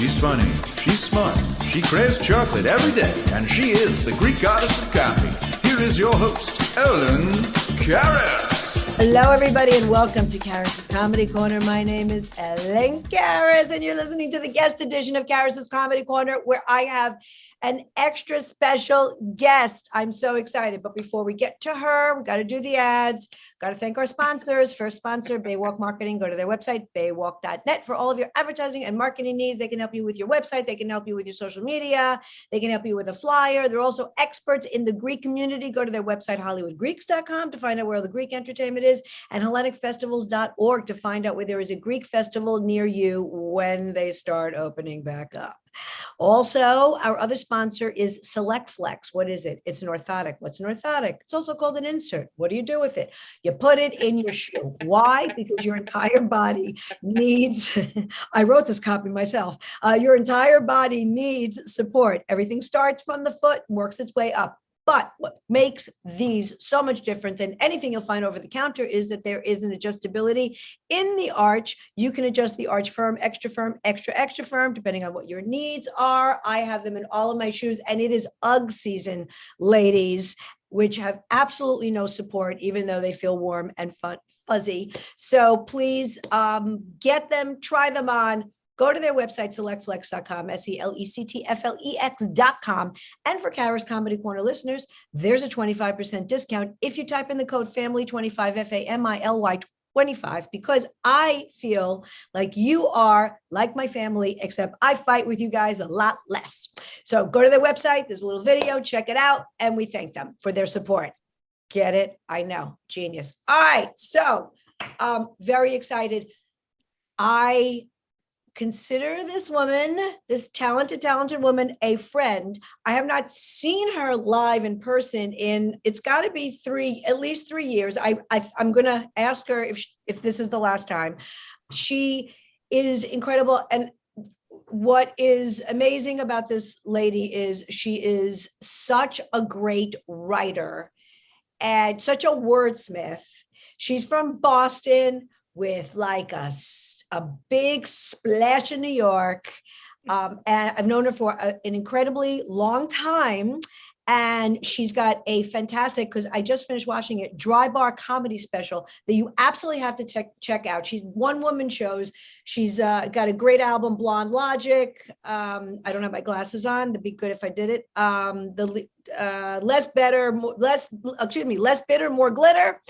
She's funny, she's smart, she craves chocolate every day, and she is the Greek goddess of comedy. Here is your host, Ellen Karis. Hello, everybody, and welcome to Karis's Comedy Corner. My name is Ellen Karis, and you're listening to the guest edition of Karis's Comedy Corner, where I have an extra special guest. I'm so excited. But before we get to her, we got to do the ads. Got to thank our sponsors. First sponsor, Baywalk Marketing. Go to their website, baywalk.net, for all of your advertising and marketing needs. They can help you with your website. They can help you with your social media. They can help you with a flyer. They're also experts in the Greek community. Go to their website, hollywoodgreeks.com, to find out where all the Greek entertainment is, and hellenicfestivals.org to find out where there is a Greek festival near you when they start opening back up. Also, our other sponsor is Select Flex. What is it? It's an orthotic. What's an orthotic? It's also called an insert. What do you do with it? You put it in your shoe. Why? Because your entire body needs, I wrote this copy myself, your entire body needs support. Everything starts from the foot, works its way up. But what makes these so much different than anything you'll find over the counter is that there is an adjustability in the arch. You can adjust the arch firm, extra, extra firm, depending on what your needs are. I have them in all of my shoes, and it is UGG season, ladies, which have absolutely no support, even though they feel warm and fuzzy. So please get them, try them on. Go to their website, selectflex.com, selectflex.com. And for Karis Comedy Corner listeners, there's a 25% discount if you type in the code FAMILY25, FAMILY 25, because I feel like you are like my family, except I fight with you guys a lot less. So go to their website. There's a little video. Check it out. And we thank them for their support. Get it? I know. Genius. All right. So very excited. I consider this woman, this talented woman, a friend. I have not seen her live in person in, it's got to be at least 3 years. I'm going to ask her if this is the last time. She is incredible. And what is amazing about this lady is she is such a great writer and such a wordsmith. She's from Boston with like a big splash in New York. And I've known her for an incredibly long time. And she's got a fantastic, because I just finished watching it, dry bar comedy special that you absolutely have to check out. She's one-woman shows. She's got a great album, Blonde Logic. I don't have my glasses on. It'd be good if I did it. Less bitter, more glitter.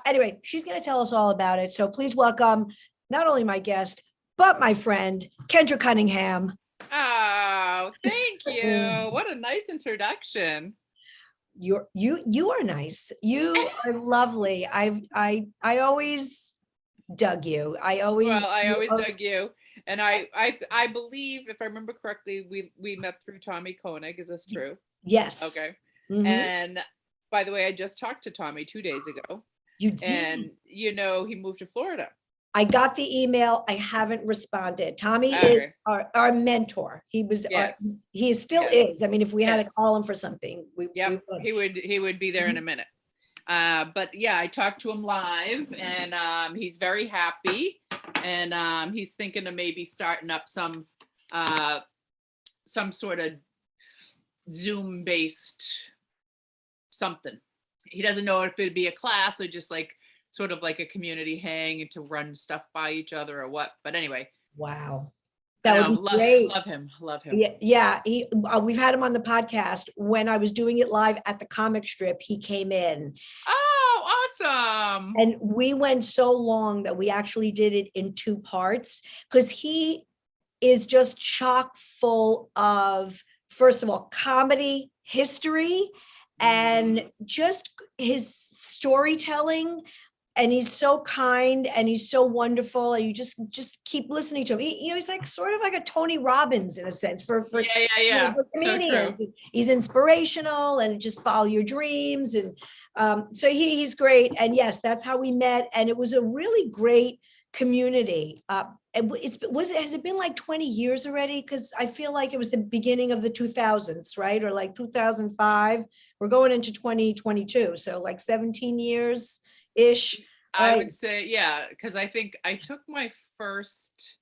Anyway, she's going to tell us all about it. So please welcome not only my guest, but my friend, Kendra Cunningham. Oh, thank you. What a nice introduction. You are nice. You are lovely. I always dug you. I always dug you. And I believe, if I remember correctly, we met through Tommy Koenig. Is this true? Yes. Okay. Mm-hmm. And by the way, I just talked to Tommy 2 days ago. You did? And he moved to Florida. I got the email. I haven't responded. Tommy is our mentor. He was, he still is. I mean, if we had to call him for something, he would be there in a minute. But yeah, I talked to him live, and he's very happy, and he's thinking of maybe starting up some sort of Zoom based something. He doesn't know if it'd be a class or just like sort of like a community hang and to run stuff by each other or what. But anyway. Wow. That would be great. Love him. Yeah. We've had him on the podcast. When I was doing it live at the comic strip, he came in. Oh, awesome. And we went so long that we actually did it in 2 parts, because he is just chock full of, first of all, comedy, history, and just his storytelling. And he's so kind and he's so wonderful, and you just keep listening to him. He's like sort of like a Tony Robbins in a sense for for comedians. So he's inspirational, and just follow your dreams. And so he's great. And yes, that's how we met. And it was a really great community. Has it been like 20 years already? Because I feel like it was the beginning of the 2000s, right? Or like 2005. We're going into 2022, so like 17 years ish. I would say, yeah, because I think I took my first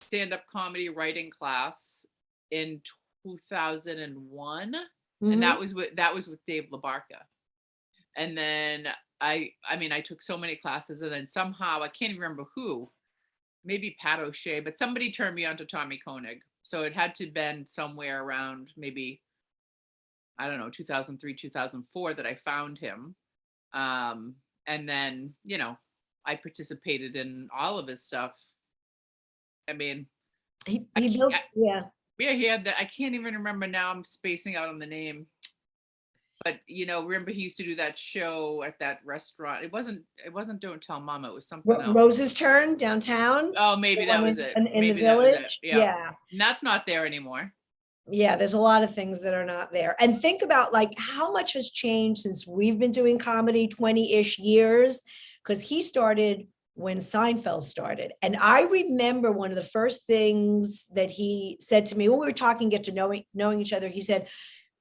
stand-up comedy writing class in 2001, Mhm. and that was with Dave LaBarca. And then I mean, I took so many classes, and then somehow I can't even remember who, maybe Pat O'Shea, but somebody turned me on to Tommy Koenig. So it had to have been somewhere around maybe, I don't know, 2003, 2004 that I found him. And then, you know, I participated in all of his stuff. I mean, He I built, can't, yeah. yeah, he had that. I can't even remember now. I'm spacing out on the name. But you know, remember he used to do that show at that restaurant. It wasn't Don't Tell Mama. It was something else. Rose's Turn downtown. Oh, maybe The that one was it. in the Maybe that was it. village. Yeah. Yeah. And that's not there anymore. Yeah, there's a lot of things that are not there. And think about like how much has changed since we've been doing comedy 20-ish years, because he started when Seinfeld started. And I remember one of the first things that he said to me when we were talking, get to knowing each other, he said,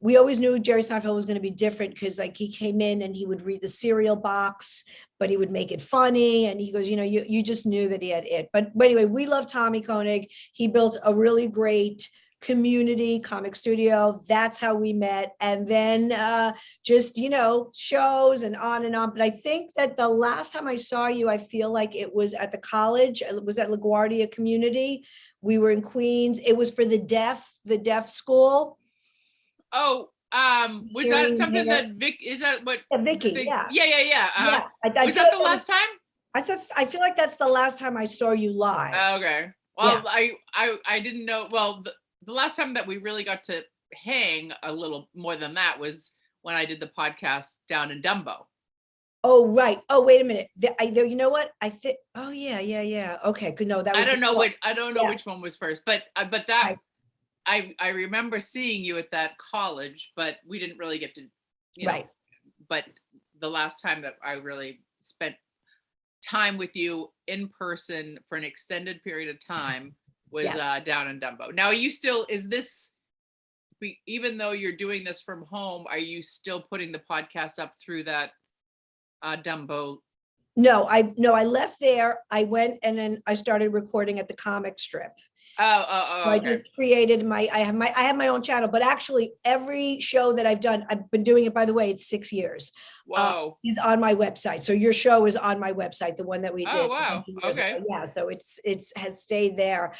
we always knew Jerry Seinfeld was going to be different because like he came in and he would read the cereal box, but he would make it funny. And he goes, you know, you just knew that he had it. But anyway, we love Tommy Koenig. He built a really great community comic studio. That's how we met. And then just, you know, shows and on and on. But I think that the last time I saw you, I feel like it was at the college. It was at LaGuardia Community. We were in Queens. It was for the deaf school. Oh, was that something that Vic, is that what? Yeah, Vicky, yeah. Yeah. Yeah. Was that the last time? I feel like that's the last time I saw you live. Okay. Well, yeah. I didn't know. Well, the last time that we really got to hang a little more than that was when I did the podcast down in Dumbo. Oh, right. Oh, wait a minute. You know what? I think, oh yeah. Okay, good. No, that was I don't know yeah. which one was first, but that I remember seeing you at that college, but we didn't really get to, you know, right. But the last time that I really spent time with you in person for an extended period of time was down in Dumbo. Now, are you still, even though you're doing this from home, are you still putting the podcast up through that Dumbo? No, I left there. I went and then I started recording at the comic strip. Oh, so I just created I have my own channel, but actually every show that I've done, I've been doing it, by the way, it's 6 years. Whoa. Is on my website. So your show is on my website, the one that we did. Oh, wow. Okay. Ago. Yeah. So it's has stayed there.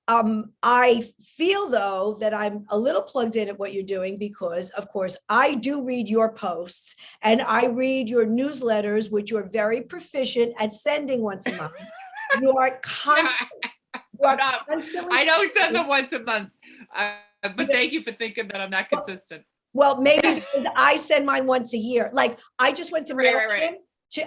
I feel though that I'm a little plugged in at what you're doing because of course I do read your posts and I read your newsletters, which you're very proficient at sending once a month. You are constantly. I don't send them once a month, but thank you for thinking that I'm not consistent. Well, maybe because I send mine once a year. Like I just went to right.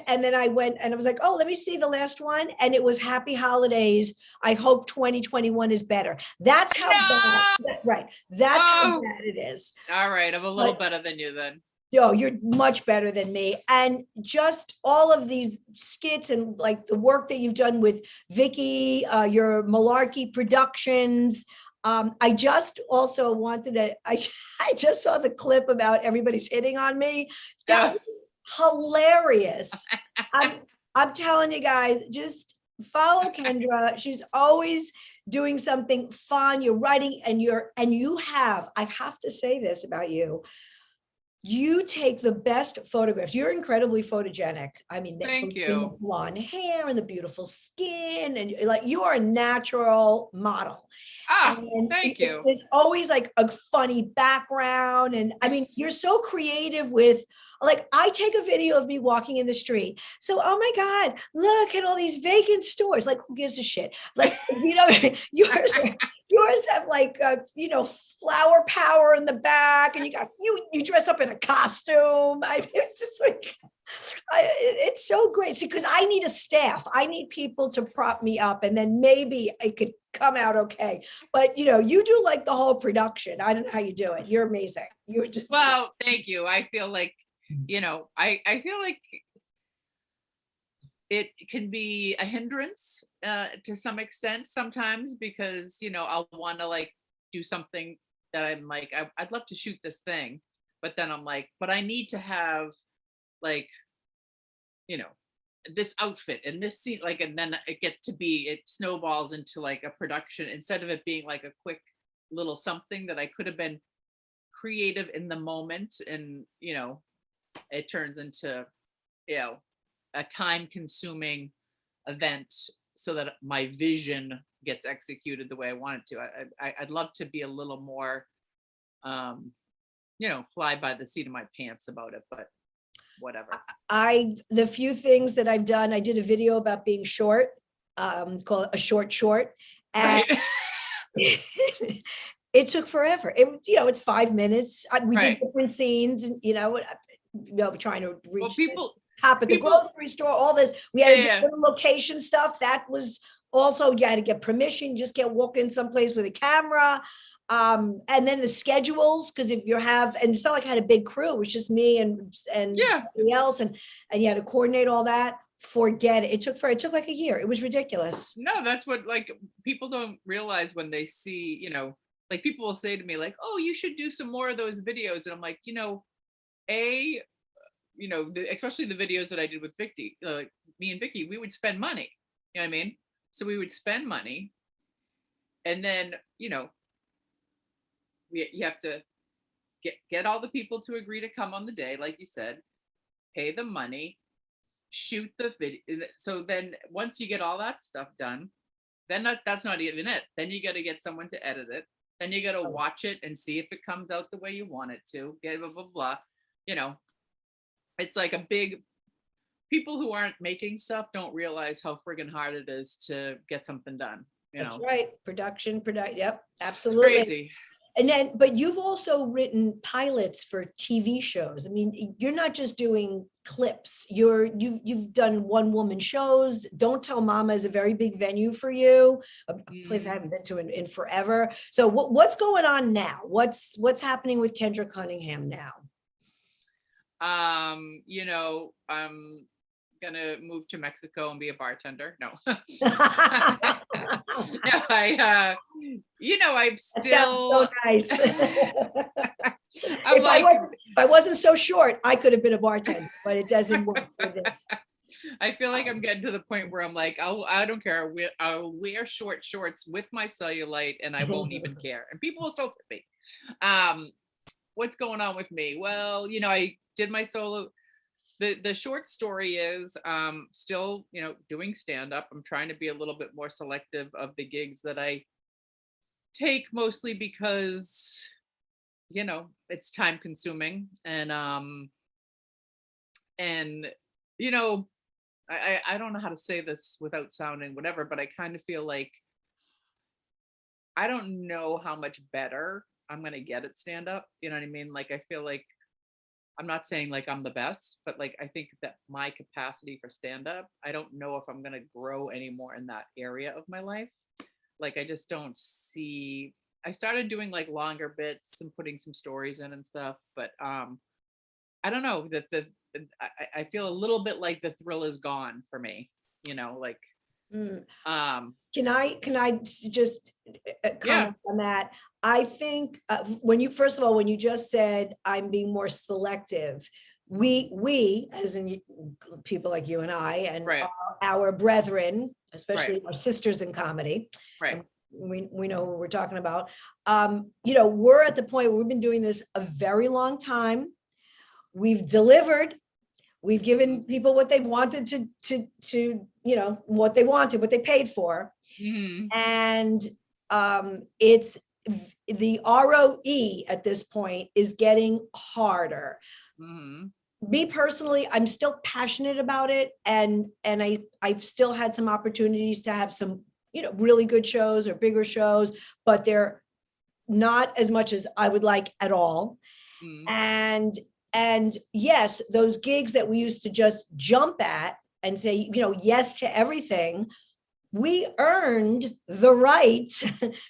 And then I went and I was like, oh, let me see the last one. And it was Happy Holidays. I hope 2021 is better. That's how bad, right. That's how bad it is. All right. I'm a little better than you then. Oh, you're much better than me. And just all of these skits and like the work that you've done with Vicky, your Malarkey Productions. I just also wanted to, I just saw the clip about everybody's hitting on me. That was hilarious. I'm telling you guys, just follow Kendra. She's always doing something fun. You're writing and you have, I have to say this about you. You take the best photographs. You're incredibly photogenic. I mean, thank you. The blonde hair and the beautiful skin, and like you are a natural model. Thank you. There's always like a funny background, and I mean, you're so creative with. Like I take a video of me walking in the street. So, oh my God, look at all these vacant stores. Like, who gives a shit? Like, you know, yours have like, flower power in the back, and you dress up in a costume. It's just like, it's so great. See, because I need a staff. I need people to prop me up, and then maybe it could come out okay. But you do like the whole production. I don't know how you do it. You're amazing. You're just thank you. I feel like. I feel like it can be a hindrance to some extent sometimes because, I'll want to like do something that I'm like, I'd love to shoot this thing, but then I'm like, but I need to have like, this outfit and this scene, like, and then it snowballs into like a production instead of it being like a quick little something that I could have been creative in the moment, and it turns into a time consuming event so that my vision gets executed the way I want it to. I'd love to be a little more fly by the seat of my pants about it, but whatever. The few things that I've done, I did a video about being short, called a short, and Right. it took forever. It's 5 minutes. We did Right. different scenes, and trying to reach Well, people, the top of the people- grocery store, all this. We had to Yeah. do little location stuff. That was also, you had to get permission, just can't walk in someplace with a camera. And then the schedules, because if you have, and it's not like I had a big crew, it was just me and Yeah. somebody else, and you had to coordinate all that. Forget it. It took like a year. It was ridiculous. no, that's what, like, people don't realize when they see, like, people will say to me like, oh, you should do some more of those videos, and I'm like, especially the videos that I did with Vicky, me and Vicky, we would spend money, you know what I mean? So we would spend money, and then you have to get all the people to agree to come on the day, like you said, pay the money, shoot the video. So then once you get all that stuff done, then that's not even it. Then you got to get someone to edit it. Then you got to watch it and see if it comes out the way you want it to. Get blah blah blah. It's like people who aren't making stuff don't realize how friggin' hard it is to get something done. That's right. Production. Yep, absolutely. It's crazy. And then, but you've also written pilots for TV shows. I mean, you're not just doing clips. You've done one-woman shows. Don't Tell Mama is a very big venue for you, a place I haven't been to in forever. So what's going on now? What's happening with Kendra Cunningham now? I'm gonna move to Mexico and be a bartender. No. No, I'm still. That sounds so nice. I'm if I wasn't so short, I could have been a bartender, but it doesn't work for this. I feel like I'm getting to the point where I'm like, I don't care. I'll wear short shorts with my cellulite, and I won't even care. And people will still tip me. What's going on with me? Well, I did my solo. The short story is still, doing stand-up. I'm trying to be a little bit more selective of the gigs that I take, mostly because, it's time consuming. And I don't know how to say this without sounding whatever, but I kind of feel like I don't know how much better I'm going to get at stand-up. You know what I mean? Like, I feel like, I'm not saying like I'm the best, but like, I think that my capacity for stand-up, I don't know if I'm going to grow anymore in that area of my life. Like, I just don't see, I started doing like longer bits and putting some stories in and stuff, but I don't know, that I feel a little bit like the thrill is gone for me, like. Can I just comment on that? I think when you just said I'm being more selective, we as in people like you and I and Right. our brethren, especially Right. our sisters in comedy, Right. we know what we're talking about. We're at the point where we've been doing this a very long time. We've delivered. We've given people what they wanted to what they wanted, what they paid for. Mm-hmm. And it's the ROE at this point is getting harder. Mm-hmm. Me personally, I'm still passionate about it. And I've still had some opportunities to have some, really good shows or bigger shows, but they're not as much as I would like at all. Mm-hmm. And yes, those gigs that we used to just jump at and say, yes to everything, we earned the right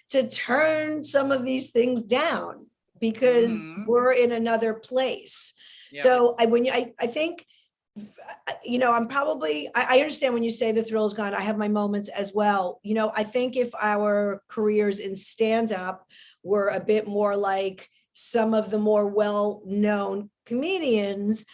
to turn some of these things down because we're in another place. Yep. So I think, I'm probably, I understand when you say the thrill is gone. I have my moments as well. I think if our careers in stand-up were a bit more like some of the more well-known comedians,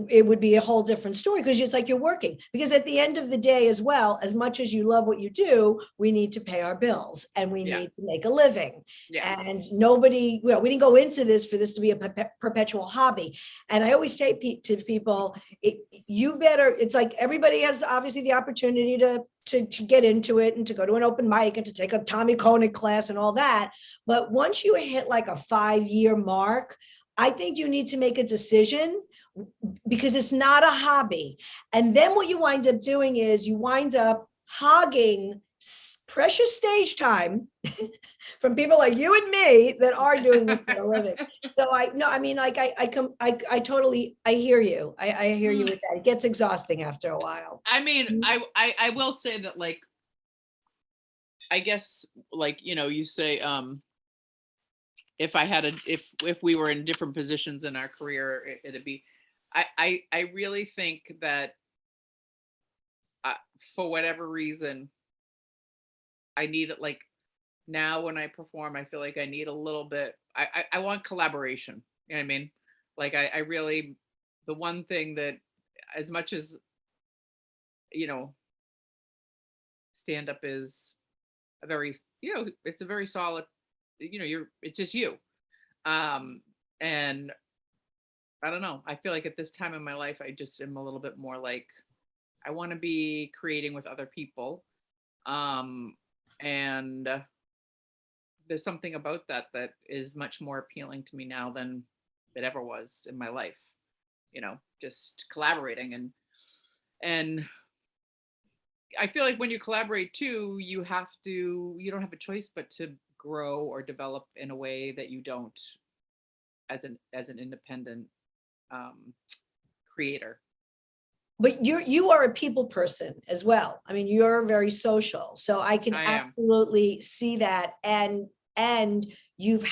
it would be a whole different story, because it's like you're working. Because at the end of the day as well, as much as you love what you do, we need to pay our bills and we Yeah. need to make a living. Yeah. And nobody, well, we didn't go into this for this to be a perpetual hobby. And I always say to people, you better, it's like everybody has obviously the opportunity to get into it and to go to an open mic and to take a Tommy Koenig class and all that. But once you hit like a 5-year mark, I think you need to make a decision, because it's not a hobby. And then what you wind up doing is you wind up hogging precious stage time from people like you and me that are doing this for a living. So I totally, I hear you. I hear you with that. It gets exhausting after a while. I mean, I will say that, like, I guess, like, you say, if we were in different positions in our career, it'd be, I really think that for whatever reason, I need it. Like, now when I perform, I feel like I need a little bit, I want collaboration. You know what I mean? Like, I really, the one thing that, as much as, stand up is a very, it's a very solid, it's just you. And I don't know. I feel like at this time in my life, I just am a little bit more like, I want to be creating with other people. And there's something about that is much more appealing to me now than it ever was in my life. Just collaborating, and I feel like when you collaborate too, you don't have a choice but to grow or develop in a way that you don't as an independent creator. But you are a people person as well. I mean, you're very social, so I can absolutely see that. And you've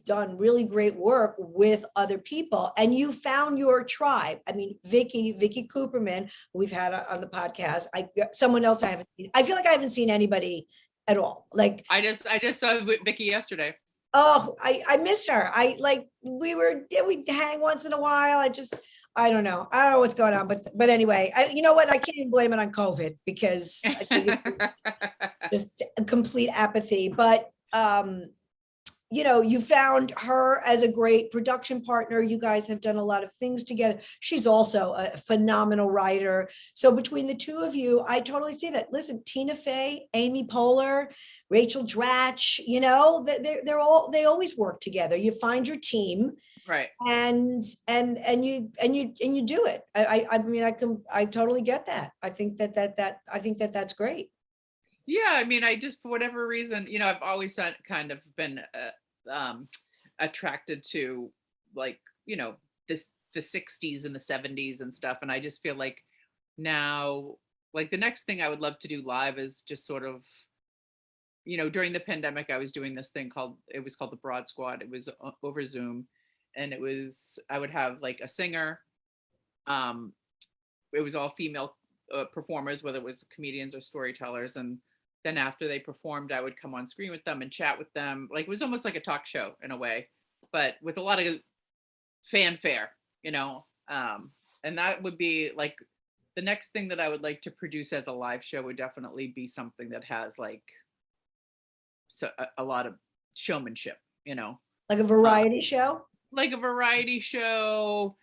done really great work with other people, and you found your tribe. I mean, Vicky Cooperman, who we've had on the podcast. Someone else I haven't seen. I feel like I haven't seen anybody at all. Like, I just saw Vicky yesterday. Oh, I miss her. We hang once in a while. I don't know what's going on, but anyway, you know what? I can't even blame it on COVID, because I think it's just a complete apathy. But you found her as a great production partner. You guys have done a lot of things together. She's also a phenomenal writer. So between the two of you, I totally see that. Listen, Tina Fey, Amy Poehler, Rachel Dratch, they always work together. You find your team. Right. And you do it. I totally get that. I think that's great. Yeah, I mean, I just, for whatever reason, I've always kind of been attracted to, like, the 60s and the 70s and stuff. And I just feel like now, like, the next thing I would love to do live is just sort of, during the pandemic, I was doing this thing called the Broad Squad. It was over Zoom, and I would have like a singer. It was all female performers, whether it was comedians or storytellers. And then after they performed, I would come on screen with them and chat with them. Like, it was almost like a talk show in a way, but with a lot of fanfare, and that would be like the next thing that I would like to produce as a live show. Would definitely be something that has like a lot of showmanship, like a variety show. Like a variety show,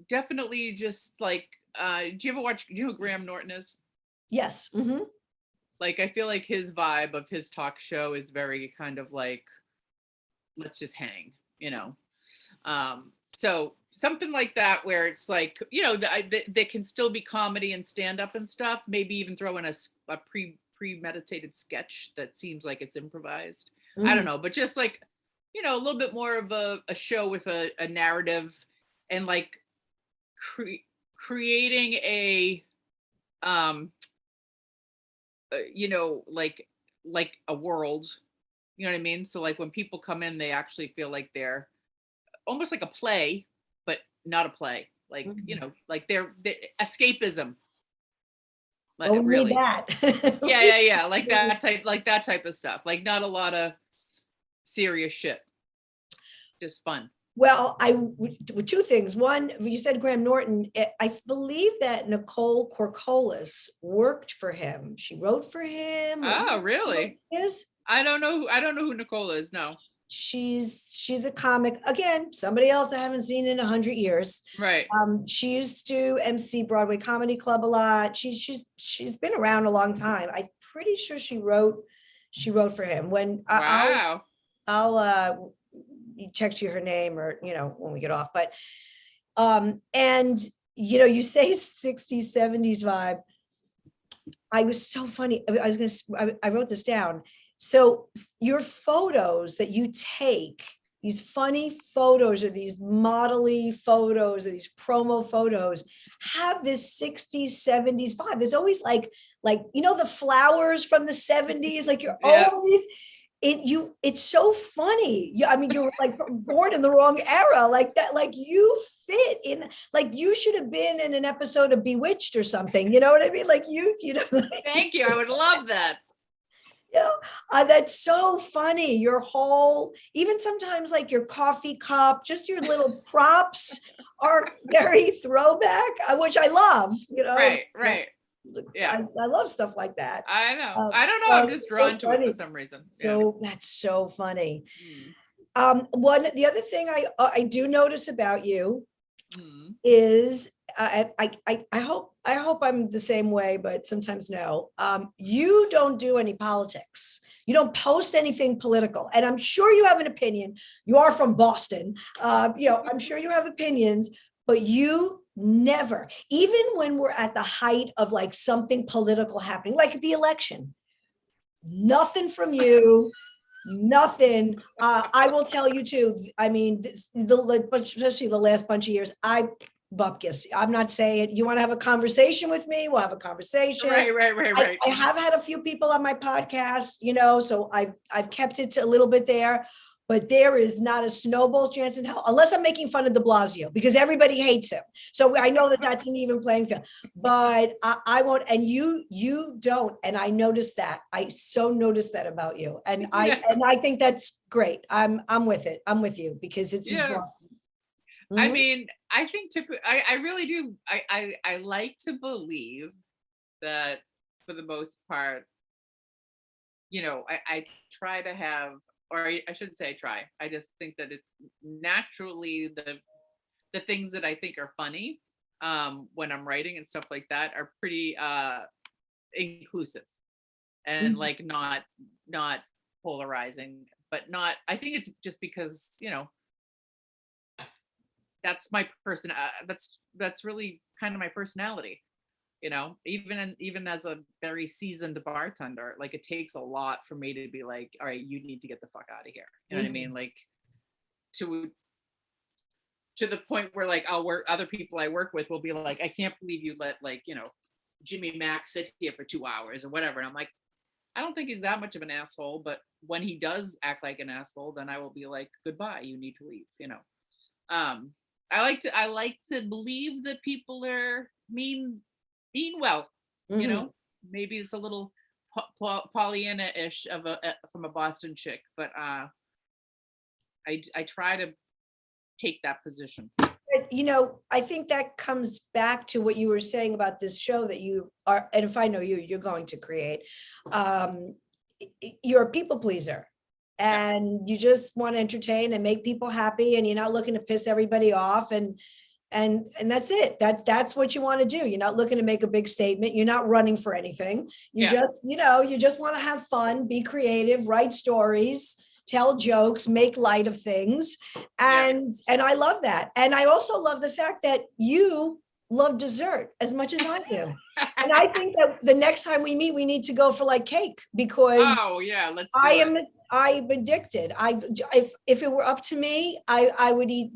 definitely just like, do you ever watch, do you know who Graham Norton is? Yes. Mm-hmm. Like, I feel like his vibe of his talk show is very kind of like, let's just hang, so something like that, where it's like, they can still be comedy and stand up and stuff, maybe even throw in a premeditated sketch that seems like it's improvised. Mm-hmm. I don't know, but just like, a little bit more of a show with a narrative, and like creating a, like a world, you know what I mean? So like when people come in, they actually feel like they're almost like a play, but not a play. Like, Mm-hmm. Like they're escapism. Like, really? That. Yeah. Like that type of stuff. Like, not a lot of serious shit. just fun? Well, two things. One, you said Graham Norton. I believe that Nicole Corcolis worked for him. She wrote for him. Oh, really? Is I don't know who Nicole is. No. she's a comic. Again, somebody else I haven't seen in 100 years. Right. She used to MC Broadway Comedy Club a lot. She's been around a long time. I'm pretty sure she wrote for him. When Wow. I'll text you her name, or when we get off. But and you say 60s 70s vibe. I was so funny. I wrote this down. So your photos that you take, these funny photos or these model-y photos or these promo photos, have this 60s 70s vibe. There's always like the flowers from the 70s, like you're always it's so funny. I mean, you were like born in the wrong era, like that, like you fit in, like you should have been in an episode of Bewitched or something. You know what I mean? Like like, thank you. I would love that. That's so funny. Your whole, even sometimes like your coffee cup, just your little props are very throwback, which I love, Right. Yeah. I love stuff like that. I know. I don't know. I'm just drawn to it for some reason. So that's so funny. The other thing I do notice about you is I hope I'm the same way, but sometimes no. You don't do any politics. You don't post anything political, and I'm sure you have an opinion. You are from Boston. I'm sure you have opinions, but you never, even when we're at the height of like something political happening, like the election, nothing from you. Nothing. I will tell you too. I mean, especially the last bunch of years, bupkis. I'm not saying you want to have a conversation with me. We'll have a conversation. Right. I have had a few people on my podcast, so I've kept it to a little bit there. But there is not a snowball chance in hell, unless I'm making fun of de Blasio, because everybody hates him. So I know that that's an even playing field. But I won't, and you don't. And I noticed that. I so noticed that about you, and I think that's great. I'm with it. I'm with you, because it's exhausting. I mean, I think I really do. I like to believe that for the most part, I try to have. Or I shouldn't say I try. I just think that it's naturally the things that I think are funny when I'm writing and stuff like that are pretty inclusive and like not polarizing, but not. I think it's just because that's my person. That's really kind of my personality. Even as a very seasoned bartender, like it takes a lot for me to be like, all right, you need to get the fuck out of here. You know what I mean? Like to the point where like other people I work with will be like, I can't believe you let Jimmy Mack sit here for 2 hours or whatever. And I'm like, I don't think he's that much of an asshole, but when he does act like an asshole, then I will be like, goodbye, you need to leave. I like to believe that people are mean well, maybe it's a little Pollyanna-ish from a Boston chick, but I try to take that position. I think that comes back to what you were saying about this show that you are, and if I know you're going to create. You're a people pleaser, and you just want to entertain and make people happy, and you're not looking to piss everybody off, and that's it. That's what you want to do. You're not looking to make a big statement. You're not running for anything. You just want to have fun, be creative, write stories, tell jokes, make light of things. And I love that. And I also love the fact that you love dessert as much as I do. And I think that the next time we meet, we need to go for like cake, because let's do it. I'm addicted. If it were up to me, I would eat.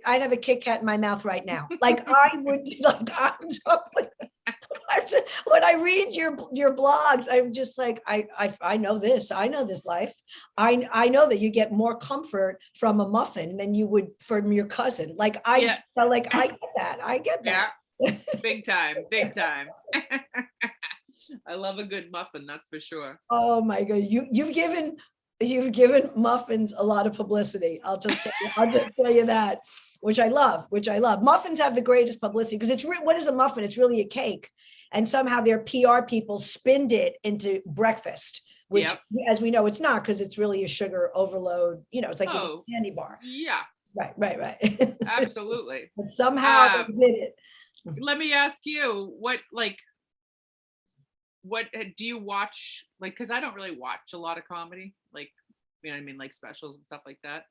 I'd have a Kit Kat in my mouth right now. Like I would. When I read your blogs, I'm just like, I know this. I know this life. I know that you get more comfort from a muffin than you would from your cousin. I get that. I get that. Yeah. Big time. I love a good muffin, that's for sure. Oh my God. You've given You've given muffins a lot of publicity. I'll just tell you that, which I love. Muffins have the greatest publicity because what is a muffin? It's really a cake. And somehow their PR people spinned it into breakfast, which, as we know, it's not, because it's really a sugar overload. It's like a candy bar. Yeah. Right. Absolutely. But somehow they did it. Let me ask you, what do you watch? Like, because I don't really watch a lot of comedy, like, you know what I mean, like specials and stuff like that.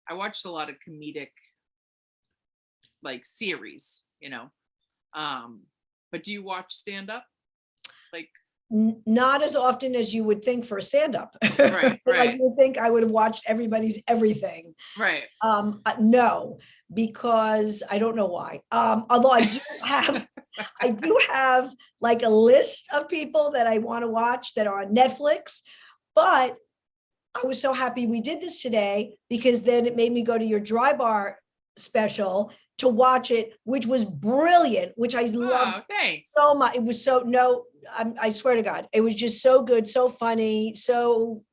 I watched a lot of comedic, like, series, but do you watch stand-up? Like, not as often as you would think for a stand-up. Right. Like, you would think I would have watched everybody's everything. Right. No, because I don't know why. Although I do have like a list of people that I want to watch that are on Netflix, but I was so happy we did this today, because then it made me go to your dry bar special to watch it, which was brilliant, which I loved so much. It was I swear to God, it was just so good, so funny, so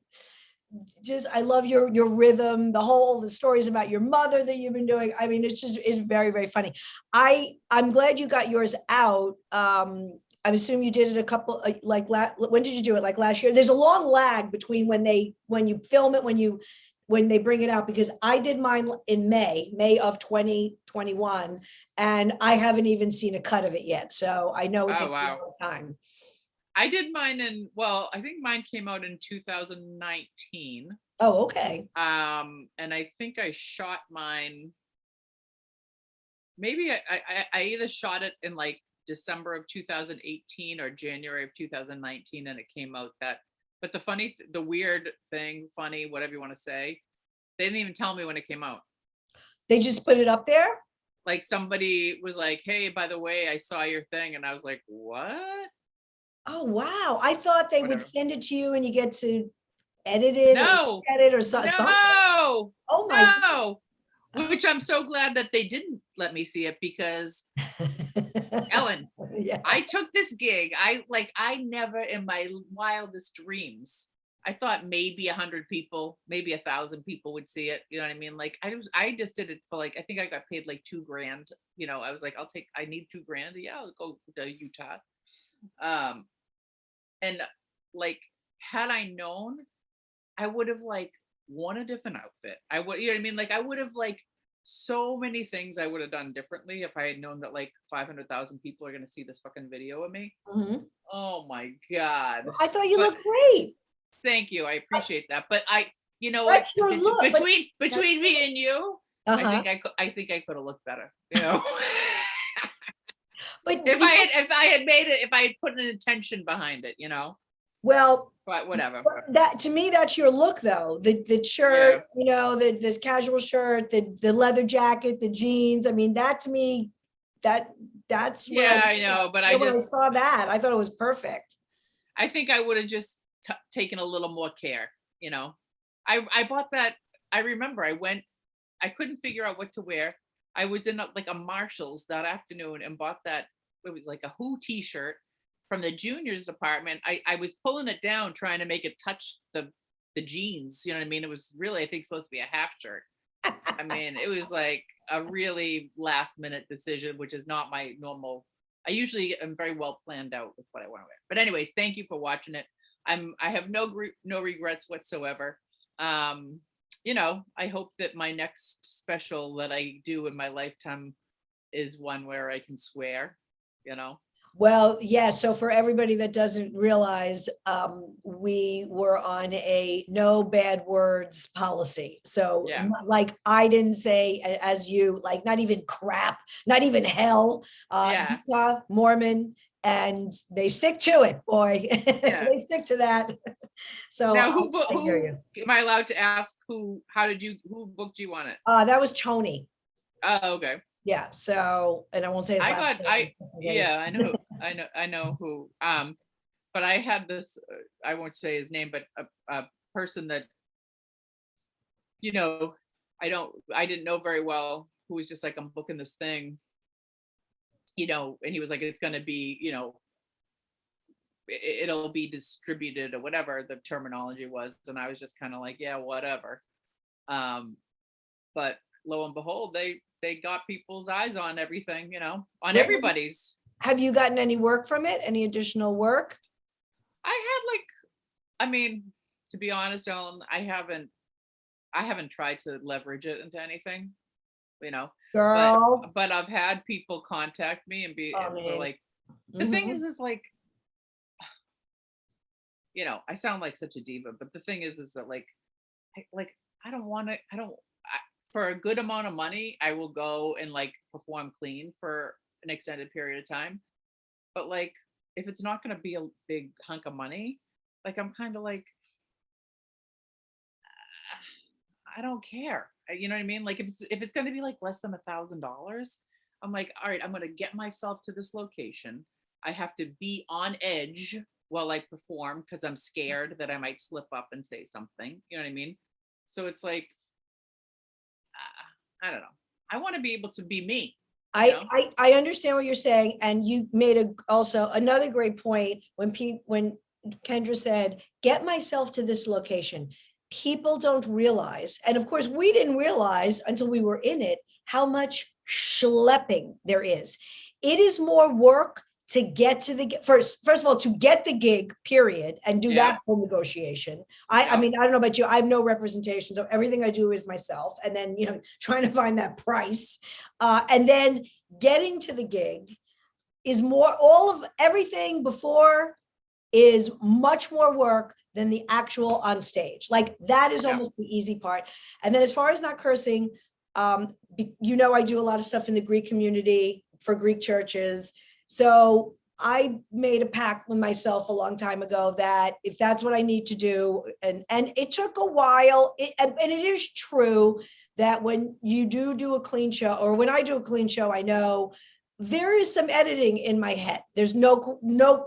just, I love your rhythm, the stories about your mother that you've been doing. I mean, it's very, very funny. I'm glad you got yours out. I assume you did it a couple, when did you do it? Like last year? There's a long lag between when you film it, when they bring it out, because I did mine in May of 2021, and I haven't even seen a cut of it yet. So I know it takes a long time. I did mine I think mine came out in 2019. Oh, okay. And I think I shot mine, maybe I either shot it in like December of 2018 or January of 2019, and it came out but the weird thing, funny, whatever you want to say, they didn't even tell me when it came out. They just put it up there? Like, somebody was like, hey, by the way, I saw your thing. And I was like, what? Oh, wow. I thought they would send it to you and you get to edit it or edit or something. No. Oh my God. Which I'm so glad that they didn't let me see it, because Ellen, I took this gig. I never in my wildest dreams, I thought maybe 100 people, maybe 1,000 people would see it. You know what I mean? Like, I just did it for I think I got paid like $2,000. I was like, I need $2,000. Yeah, I'll go to Utah. And like, had I known, I would have worn a different outfit. I would, you know what I mean? Like, I would have so many things I would have done differently if I had known that 500,000 people are going to see this fucking video of me. Mm-hmm. Oh my God. I thought you looked great. Thank you. I appreciate that. But that's your look. Between me and you, I think I could have looked better, But if I had put an intention behind it, Well, but whatever. That, to me, that's your look though. The shirt, the casual shirt, the leather jacket, the jeans. I mean, that to me, that's I know. But I saw that, I thought it was perfect. I think I would have just taken a little more care. I bought that. I remember I couldn't figure out what to wear. I was in a Marshall's that afternoon and bought that. It was like a Who t-shirt from the juniors department. I was pulling it down, trying to make it touch the jeans. You know what I mean? It was really, I think, supposed to be a half shirt. I mean, it was like a really last minute decision, which is not my normal. I usually am very well planned out with what I want to wear. But anyways, thank you for watching it. I have no regrets whatsoever. I hope that my next special that I do in my lifetime is one where I can swear, Well, yeah. So for everybody that doesn't realize, we were on a no bad words policy. So I didn't say, as you, not even crap, not even hell, Utah, Mormon, and they stick to it, boy. They stick to that. So now who am I allowed to ask who booked you on it? That was Tony. Oh, okay. Yeah. So, and I won't say his last name. I know who. But I had this. I won't say his name, but a person that, I didn't know very well, who was just like, I'm booking this thing, and he was like, it's going to be, it'll be distributed or whatever the terminology was. And I was just kind of like, yeah, whatever. But lo and behold, they got people's eyes on everything, on everybody's. Have you gotten any work from it? Any additional work? To be honest, Ellen, I haven't tried to leverage it into anything, Girl. but I've had people contact me and we're like, the thing is like, I sound like such a diva, but the thing is that I don't want to, for a good amount of money, I will go and like perform clean for an extended period of time. But like, if it's not going to be a big hunk of money, like, I'm kind of like, I don't care. You know what I mean? Like, if it's going to be like less than $1,000, I'm like, all right, I'm going to get myself to this location. I have to be on edge while I perform because I'm scared that I might slip up and say something. You know what I mean? So it's like, I don't know. I want to be able to be me. I understand what you're saying, and you made also another great point when Kendra said, "Get myself to this location." People don't realize, and of course, we didn't realize until we were in it, how much schlepping there is. It is more work to get to the first of all, to get the gig, period, and do that whole negotiation. I mean, I don't know about you, I have no representation, so everything I do is myself, and then trying to find that price, and then getting to the gig is more. All of everything before is much more work than the actual on stage. Like, that is almost the easy part. And then as far as not cursing, I do a lot of stuff in the Greek community for Greek churches. So I made a pact with myself a long time ago that if that's what I need to do, and it took a while, and it is true that when you do a clean show, or when I do a clean show, I know there is some editing in my head. There's no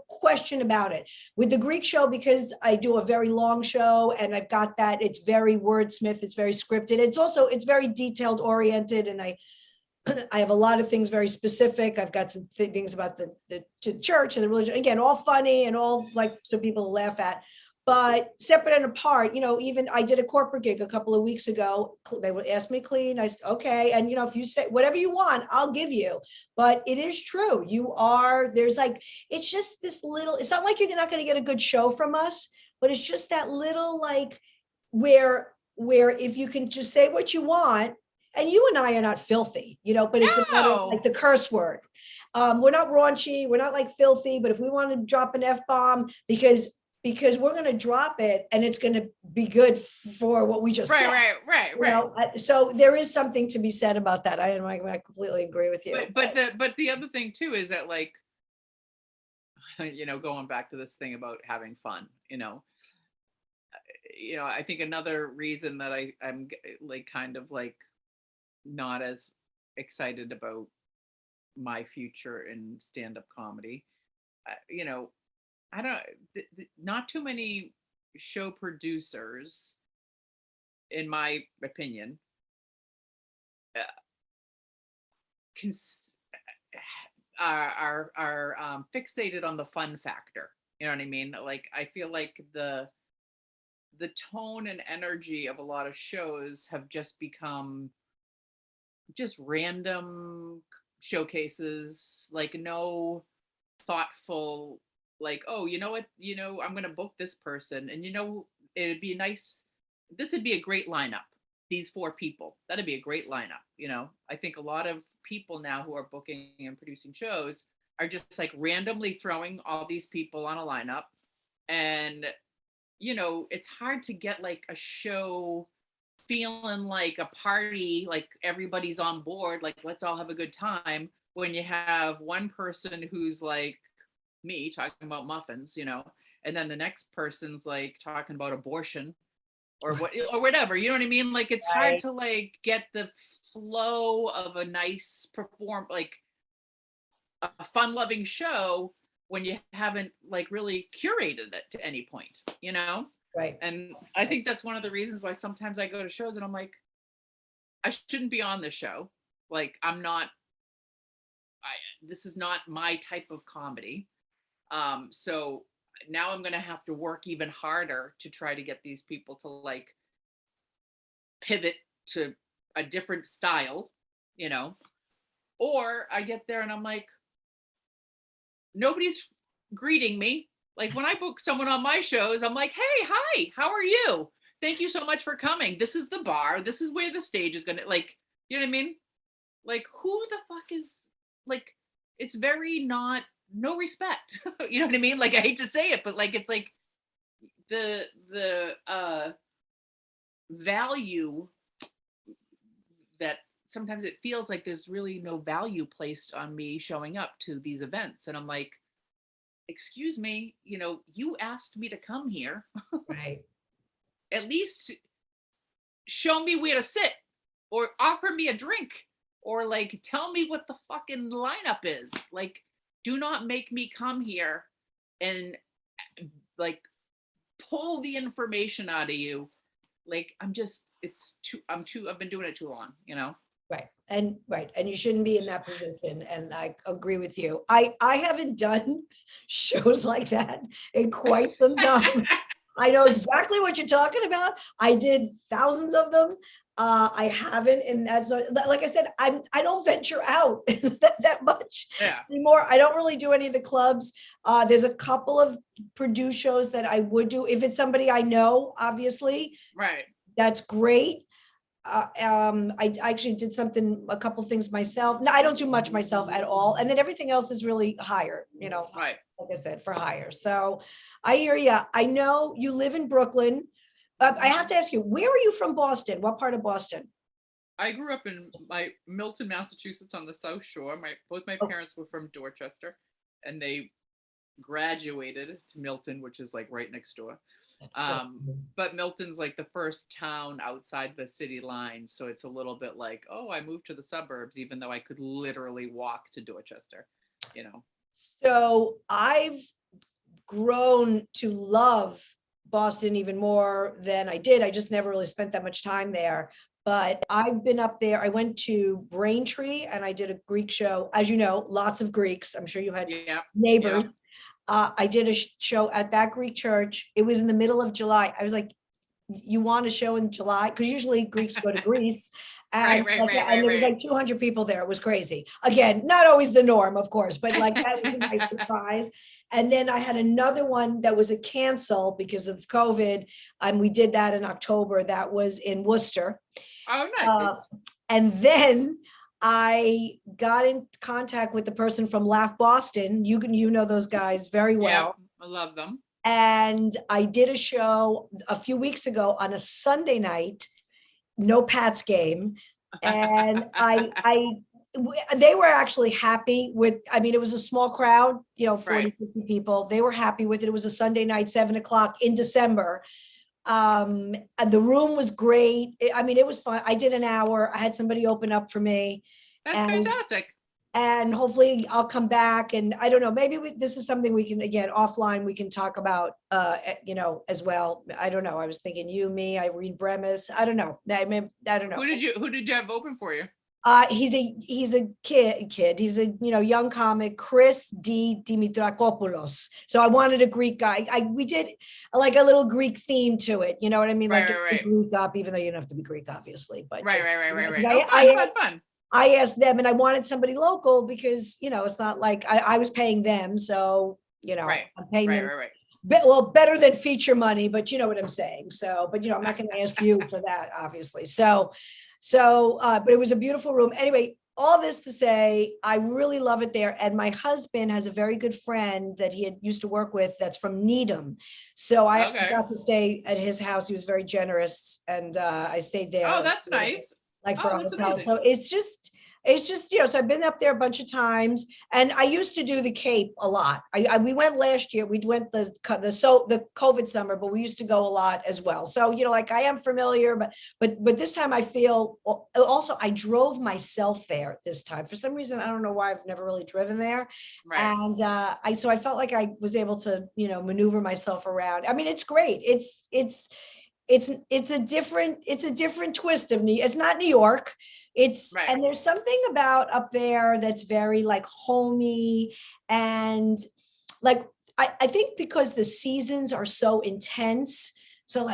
question about it. With the Greek show, because I do a very long show and I've got that, it's very wordsmith, it's very scripted. It's very detailed oriented, and I have a lot of things very specific. I've got some things about the church and the religion, again, all funny and all like so people to laugh at. But separate and apart, even I did a corporate gig a couple of weeks ago. They would ask me clean. I said, okay. And, if you say whatever you want, I'll give you. But it is true. It's just this little, it's not like you're not going to get a good show from us, but it's just that little, like, where if you can just say what you want, and you and I are not filthy, but it's about like the curse word. We're not raunchy. We're not like filthy, but if we want to drop an F-bomb because we're going to drop it and it's going to be good for what we just said. Right. So there is something to be said about that. I completely agree with you. But the other thing too is that, like, going back to this thing about having fun, I think another reason that I'm like kind of like not as excited about my future in stand-up comedy, I don't, not too many show producers, in my opinion, are fixated on the fun factor. You know what I mean? Like, I feel like the tone and energy of a lot of shows have just become just random showcases, like no thoughtful, like, oh, you know what, I'm going to book this person, and it'd be nice, this would be a great lineup, these 4 people, that'd be a great lineup. I think a lot of people now who are booking and producing shows are just like randomly throwing all these people on a lineup, and it's hard to get like a show feeling like a party, like everybody's on board, like let's all have a good time, when you have one person who's like me talking about muffins, and then the next person's like talking about abortion or whatever, you know what I mean? Like, it's hard to like get the flow of a nice like a fun loving show when you haven't like really curated it to any point, Right. And I think that's one of the reasons why sometimes I go to shows and I'm like, I shouldn't be on this show. Like, this is not my type of comedy. So now I'm going to have to work even harder to try to get these people to like pivot to a different style, or I get there and I'm like, nobody's greeting me. Like when I book someone on my shows, I'm like, hey, hi, how are you? Thank you so much for coming. This is the bar. This is where the stage is going to, like, you know what I mean? Like, who the fuck is, like, it's very no respect. You know what I mean? Like, I hate to say it, but like, it's like the value that sometimes it feels like there's really no value placed on me showing up to these events. And I'm like, excuse me, you asked me to come here. Right. At least show me where to sit or offer me a drink or like tell me what the fucking lineup is. Like, do not make me come here and like pull the information out of you. Like, I've been doing it too long, Right. And you shouldn't be in that position. And I agree with you. I haven't done shows like that in quite some time. I know exactly what you're talking about. I did thousands of them. I haven't, and that's like I said, I don't venture out that much anymore. I don't really do any of the clubs. There's a couple of produced shows that I would do if it's somebody I know, obviously. Right. That's great. I actually did a couple things myself. No, I don't do much myself at all. And then everything else is really hire, right. Like I said, for hire. So I hear you. I know you live in Brooklyn. I have to ask you, where are you from Boston? What part of Boston? I grew up in Milton, Massachusetts on the South Shore. Both my parents were from Dorchester and they graduated to Milton, which is like right next door. But Milton's like the first town outside the city lines. So it's a little bit like, oh, I moved to the suburbs, even though I could literally walk to Dorchester, So I've grown to love Boston even more than I did. I just never really spent that much time there. But I've been up there. I went to Braintree and I did a Greek show. As you know, lots of Greeks. I'm sure you had neighbors. Yeah. I did a show at that Greek church. It was in the middle of July. I was like, you want a show in July? Because usually Greeks go to Greece. And, and there was like 200 people there. It was crazy. Again, not always the norm, of course, but like that was a nice surprise. And then I had another one that was a cancel because of COVID. And we did that in October. That was in Worcester. Oh, nice. And then I got in contact with the person from Laugh Boston. You know those guys very well. Yeah, I love them. And I did a show a few weeks ago on a Sunday night, no Pats game. And they were actually happy with, it was a small crowd, 40, 50 people. They were happy with it. It was a Sunday night, 7:00 in December. And the room was great. It was fun. I did an hour. I had somebody open up for me. That's fantastic. And hopefully I'll come back. And I don't know, maybe this is something we can, again, offline, we can talk about, as well. I don't know. I was thinking you, me, Irene Bremis. I don't know. I don't know. Who did you have open for you? He's a kid. He's a, young comic, Chris D. Dimitrakopoulos. So I wanted a Greek guy. We did like a little Greek theme to it. You know what I mean? Like Greek up, even though you don't have to be Greek, obviously. But right. Fun. I asked them and I wanted somebody local because, it's not like I was paying them. So, I'm paying them. Right. Well, better than feature money, but you know what I'm saying. So, but I'm not going to ask you for that, obviously. So, but it was a beautiful room. Anyway, all this to say, I really love it there. And my husband has a very good friend that he had used to work with that's from Needham. So I got to stay at his house. He was very generous. And I stayed there. Oh, that's nice. Like for a hotel. Amazing. So it's just, so I've been up there a bunch of times and I used to do the Cape a lot. We went last year, we went the COVID summer, but we used to go a lot as well. So, I am familiar, but this time I feel also I drove myself there this time. For some reason, I don't know why I've never really driven there. Right. And I felt like I was able to, maneuver myself around. It's great. It's a different twist of it's not New York. And there's something about up there that's very like homey and like, I think because the seasons are so intense. So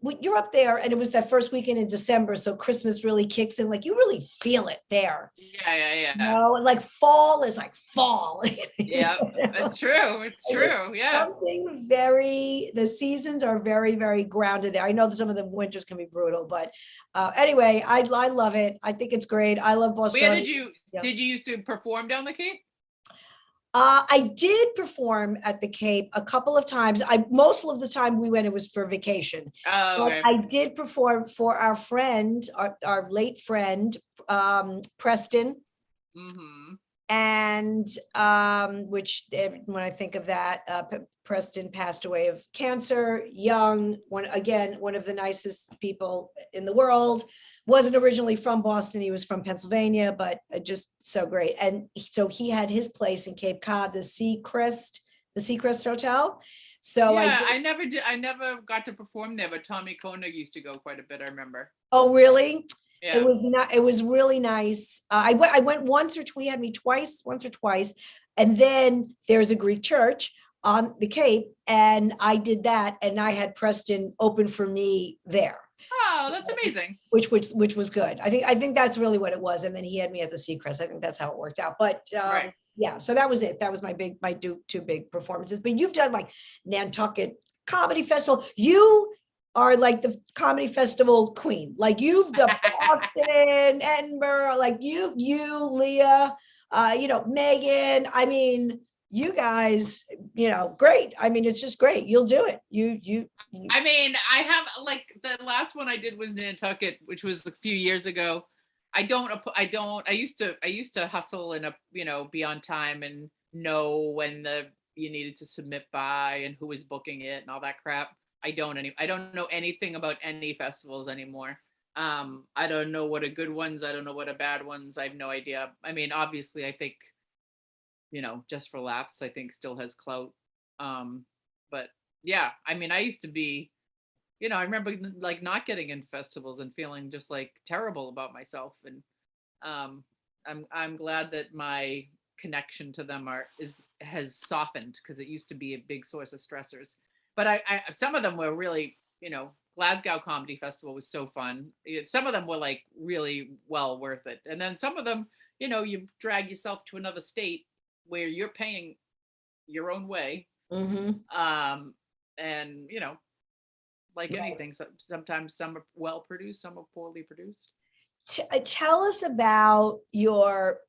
when you're up there and it was that first weekend in December. So Christmas really kicks in, like you really feel it there. Yeah. And like fall is like fall. Yeah, it's true. It's true. Yeah. Something the seasons are very, very grounded there. I know that some of the winters can be brutal, but anyway, I love it. I think it's great. I love Boston. Where did you used to perform down the Cape? I did perform at the Cape a couple of times. Most of the time we went, it was for vacation. Oh, okay. I did perform for our friend, our late friend, Preston. Mm-hmm. And which when I think of that, Preston passed away of cancer, young, one of the nicest people in the world. Wasn't originally from Boston, he was from Pennsylvania, but just so great. And so he had his place in Cape Cod, the Seacrest Hotel. So yeah, I never got to perform there, but Tommy Koenig used to go quite a bit, I remember. Oh, really? Yeah. It was really nice. I went once or twice, he had me once or twice. And then there's a Greek church on the Cape, and I did that, and I had Preston open for me there. Oh, that's amazing. Which was good. I think that's really what it was. And then he had me at the Seacrest. I think that's how it worked out. But right. Yeah, so that was it. That was my two big performances. But you've done like Nantucket Comedy Festival. You are like the comedy festival queen. Like you've done Boston, Edinburgh, like you, Leah, Megan. I mean, you guys, great. I mean, it's just great. You'll do it. I mean, I have like the last one I did was Nantucket, which was a few years ago. I used to hustle and be on time and know when you needed to submit by and who was booking it and all that crap. I don't know anything about any festivals anymore. I don't know what are good ones. I don't know what are bad ones. I have no idea. I mean, obviously I think, Just for Laughs, I think still has clout. But yeah, I mean, I used to be, I remember like not getting into festivals and feeling just like terrible about myself. And I'm glad that my connection to them has softened, because it used to be a big source of stressors. But I some of them were really, Glasgow Comedy Festival was so fun. Some of them were like really well worth it. And then some of them, you drag yourself to another state where you're paying your own way. Mm-hmm. And like Right. anything, so sometimes some are well produced, some are poorly produced. Tell us about your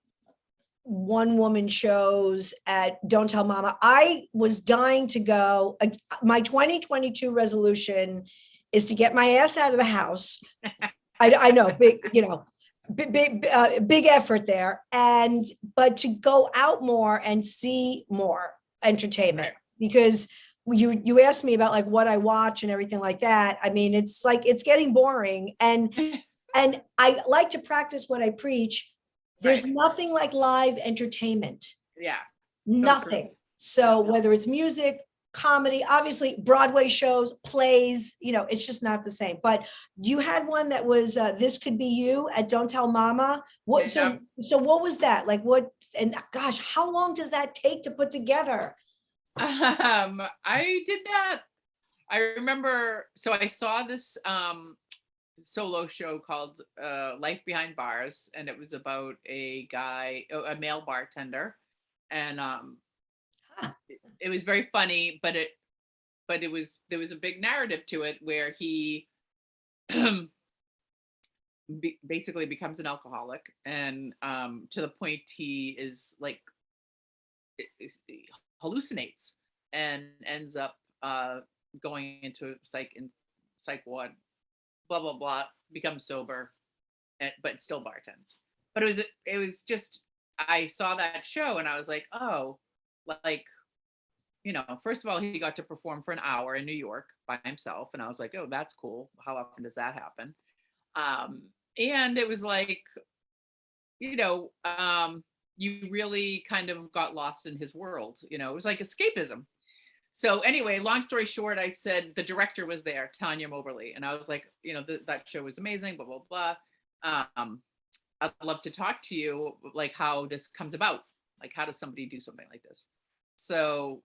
one-woman shows at Don't Tell Mama. I was dying to go. My 2022 resolution is to get my ass out of the house. I know, big effort there, but to go out more and see more entertainment, because you asked me about like what I watch and everything like that. I mean, it's like it's getting boring, and I like to practice what I preach. There's nothing like live entertainment. Yeah. Nothing. So whether it's music, comedy, obviously Broadway shows, plays, it's just not the same. But you had one that was This Could Be You at Don't Tell Mama. So what was that? Like what, and gosh, how long does that take to put together? I did that. I remember, so I saw this solo show called Life Behind Bars, and it was about a male bartender, and it was very funny, but there was a big narrative to it where he basically becomes an alcoholic, and to the point he is like hallucinates and ends up going into psych ward, blah blah blah, becomes sober, but still bartends. But it was just, I saw that show and I was like, oh, like, first of all, he got to perform for an hour in New York by himself, and I was like, oh, that's cool. How often does that happen? And it was like, you really kind of got lost in his world. It was like escapism. So anyway, long story short, I said the director was there, Tanya Moberly, and I was like, that show was amazing, blah blah blah. I'd love to talk to you, like how this comes about, like how does somebody do something like this? So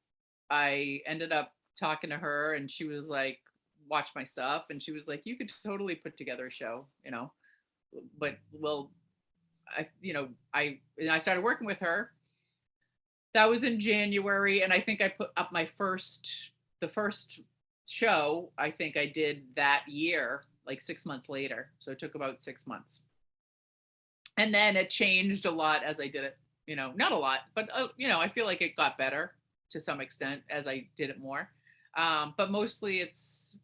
I ended up talking to her, and she was like, watch my stuff, and she was like, you could totally put together a show, but well, I started working with her. That was in January, and I think I put up the first show I think I did that year, like 6 months later. So it took about 6 months. And then it changed a lot as I did it, not a lot, but I feel like it got better to some extent as I did it more. But mostly it's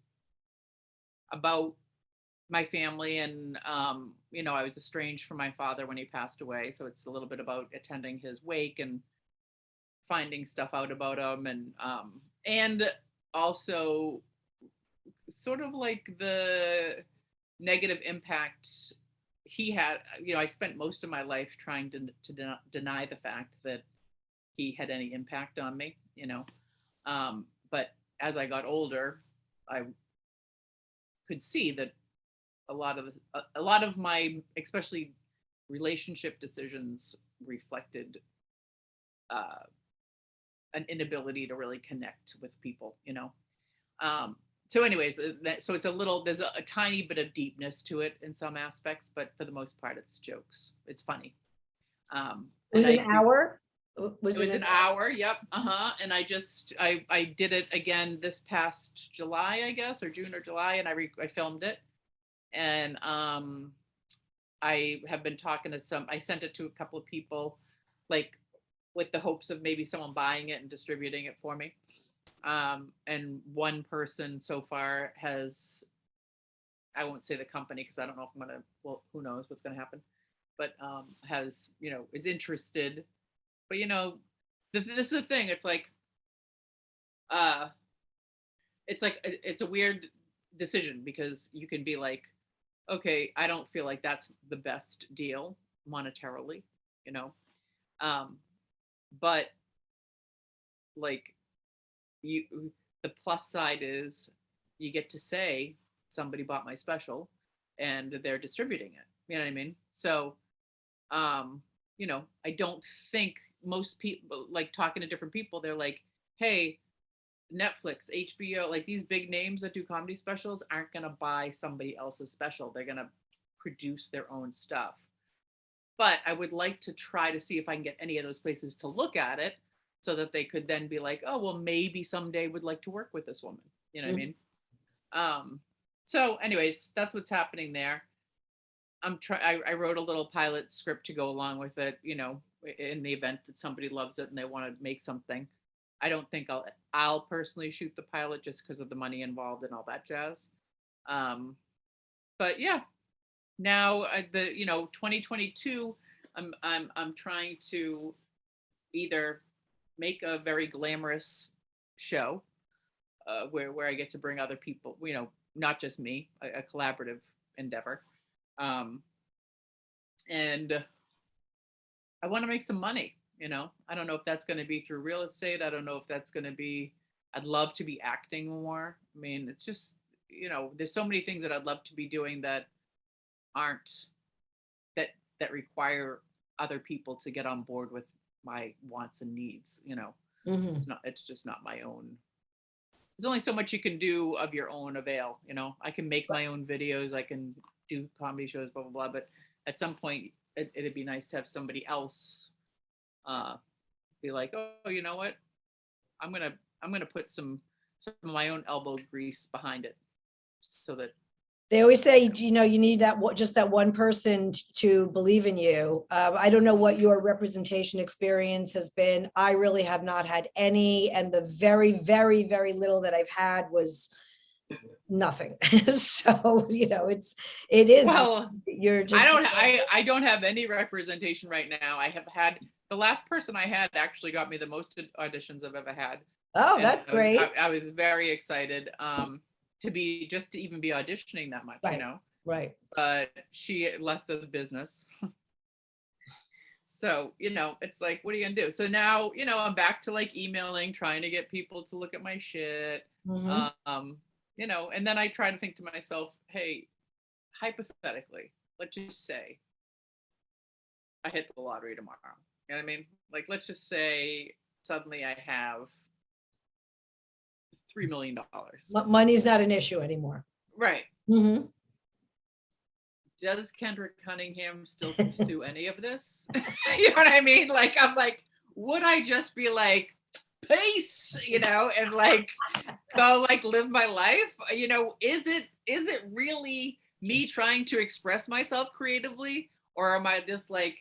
about my family, and I was estranged from my father when he passed away. So it's a little bit about attending his wake and finding stuff out about him, and also sort of like the negative impact he had. I spent most of my life trying to deny the fact that he had any impact on me, but as I got older, I could see that a lot of my, especially relationship decisions, reflected an inability to really connect with people, So anyways, so it's there's a tiny bit of deepness to it in some aspects, but for the most part, it's jokes. It's funny. It was an hour? It was an hour. Yep. And I did it again this past July, I guess, or June or July. And I filmed it. And I have been talking to I sent it to a couple of people, like with the hopes of maybe someone buying it and distributing it for me. And one person so far has, I won't say the company because I don't know if I'm going to, well, who knows what's going to happen, but has, is interested. But, this is the thing. It's like it's a weird decision, because you can be like, okay, I don't feel like that's the best deal monetarily, but like the plus side is you get to say somebody bought my special and they're distributing it. You know what I mean? So, I don't think most people, like talking to different people, they're like, hey, Netflix, HBO, like these big names that do comedy specials aren't going to buy somebody else's special. They're going to produce their own stuff. But I would like to try to see if I can get any of those places to look at it so that they could then be like, oh, well, maybe someday would like to work with this woman. You know what I mean? So anyways, that's what's happening there. I wrote a little pilot script to go along with it, in the event that somebody loves it and they want to make something. I don't think I'll personally shoot the pilot just because of the money involved and all that jazz. But yeah, now 2022, I'm trying to either make a very glamorous show where I get to bring other people, not just me, a collaborative endeavor. And I want to make some money, I don't know if that's going to be through real estate. I don't know if that's going to be, I'd love to be acting more. I mean, it's just, there's so many things that I'd love to be doing that aren't, that require other people to get on board with my wants and needs, it's just not my own. There's only so much you can do of your own avail, I can make my own videos, I can do comedy shows, blah, blah, blah. But at some point it'd be nice to have somebody else be like, oh, you know what? I'm going to put some of my own elbow grease behind it so that they always say, you need just that one person to believe in you. I don't know what your representation experience has been. I really have not had any. And the very, very, very little that I've had was nothing. So, it is. Well, you're just, I don't have any representation right now. I have had, the last person I had actually got me the most auditions I've ever had. Oh, that's great. I was very excited. To even be auditioning that much, right, Right. But she left the business. So, it's like, what are you gonna do? So now, I'm back to like emailing, trying to get people to look at my shit. And then I try to think to myself, hey, hypothetically, let's just say I hit the lottery tomorrow. You know what I mean? Like, let's just say suddenly I have $3 million. Money's not an issue anymore. Right. Mm-hmm. Does Kendra Cunningham still pursue any of this? You know what I mean? Like, I'm like, would I just be like, peace, and like go like live my life? Is it really me trying to express myself creatively, or am I just like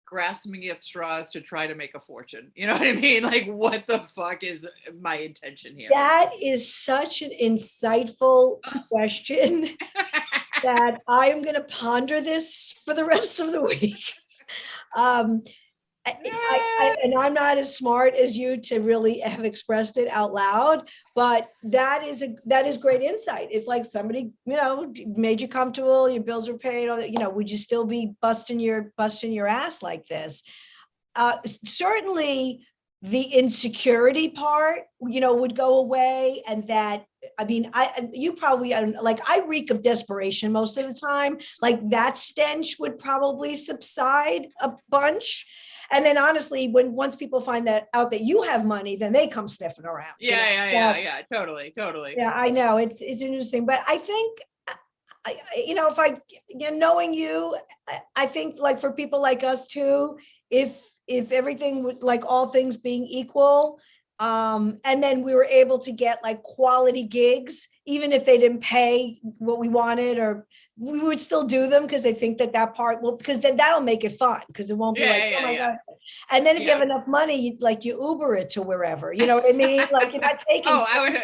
grasping at straws to try to make a fortune? You know what I mean? Like, what the fuck is my intention here? That is such an insightful question that I am going to ponder this for the rest of the week. And I'm not as smart as you to really have expressed it out loud, but that is great insight. It's like somebody, made you comfortable, your bills were paid, would you still be busting your ass like this? Certainly the insecurity part, would go away. And that, you probably, I reek of desperation most of the time. Like that stench would probably subside a bunch. And then honestly, once people find that out that you have money, then they come sniffing around. Yeah, totally. Yeah, I know. It's interesting. But I think, if knowing you, I think like for people like us too, if everything was like all things being equal, and then we were able to get like quality gigs, even if they didn't pay what we wanted, or we would still do them because they think that part will, because then that'll make it fun, because it won't be oh my God. And then if you have enough money, you Uber it to wherever, you know what I mean? Like you're not taking. I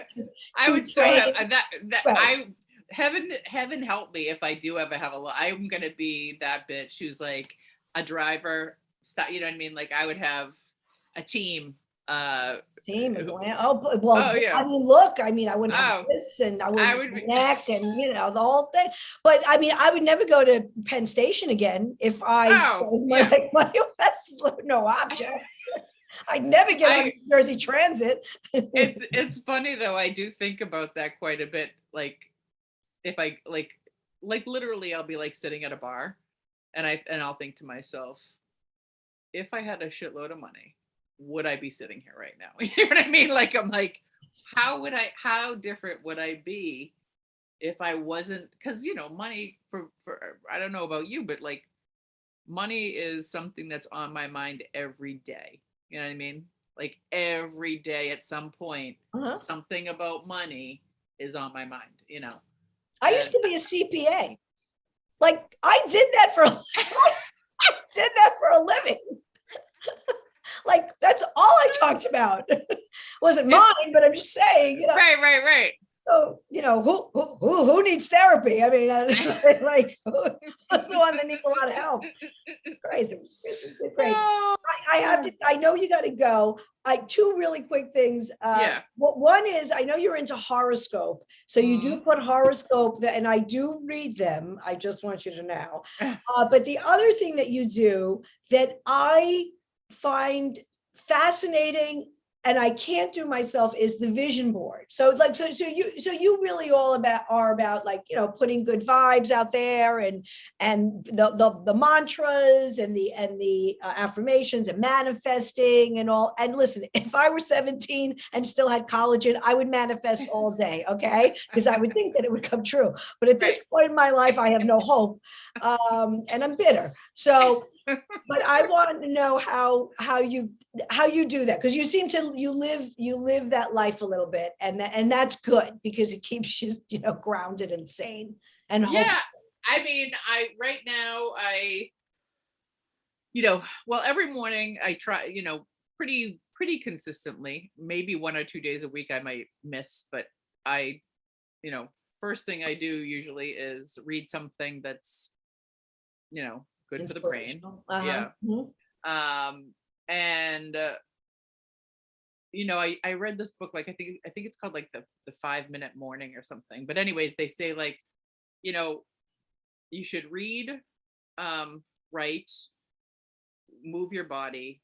would so have that. Right. Heaven help me if I do ever have I'm gonna be that bitch who's like a driver. You know what I mean? Like I would have a team. Team and I wouldn't have this, and I wouldn't neck, and the whole thing. But I would never go to Penn Station again if that's no object. I'd never get on New Jersey Transit. It's funny though. I do think about that quite a bit. Like if I like literally, I'll be like sitting at a bar, and I'll think to myself, if I had a shitload of money, would I be sitting here right now? You know what I mean? Like, I'm like, how different would I be if I wasn't, because, money for, I don't know about you, but like money is something that's on my mind every day. You know what I mean? Like every day at some point, something about money is on my mind, I used to be a CPA. Like I did that for a living. Like that's all I talked about. Wasn't mine, but I'm just saying, Right. So, who needs therapy? Like who's the one that needs a lot of help? Crazy. Crazy. I know you got to go. Two really quick things. One is, I know you're into horoscope. So you do put horoscope, and I do read them. I just want you to know. But the other thing that you do that I find fascinating, and I can't do myself, is the vision board. So you really are about like, putting good vibes out there, and the mantras and the affirmations and manifesting and all. And listen, if I were 17 and still had collagen, I would manifest all day. Okay. Because I would think that it would come true. But at this point in my life, I have no hope. And I'm bitter. So, but I want to know how you do that, because you seem to you live that life a little bit, and that's good because it keeps you grounded and sane and hopeful. Right now every morning I try pretty consistently, maybe 1 or 2 days a week I might miss, but I first thing I do usually is read something that's good for the brain. Yeah. Mm-hmm. And I read this book, like I think it's called like the 5-minute morning or something. But anyways, they say like, you should read, write, move your body.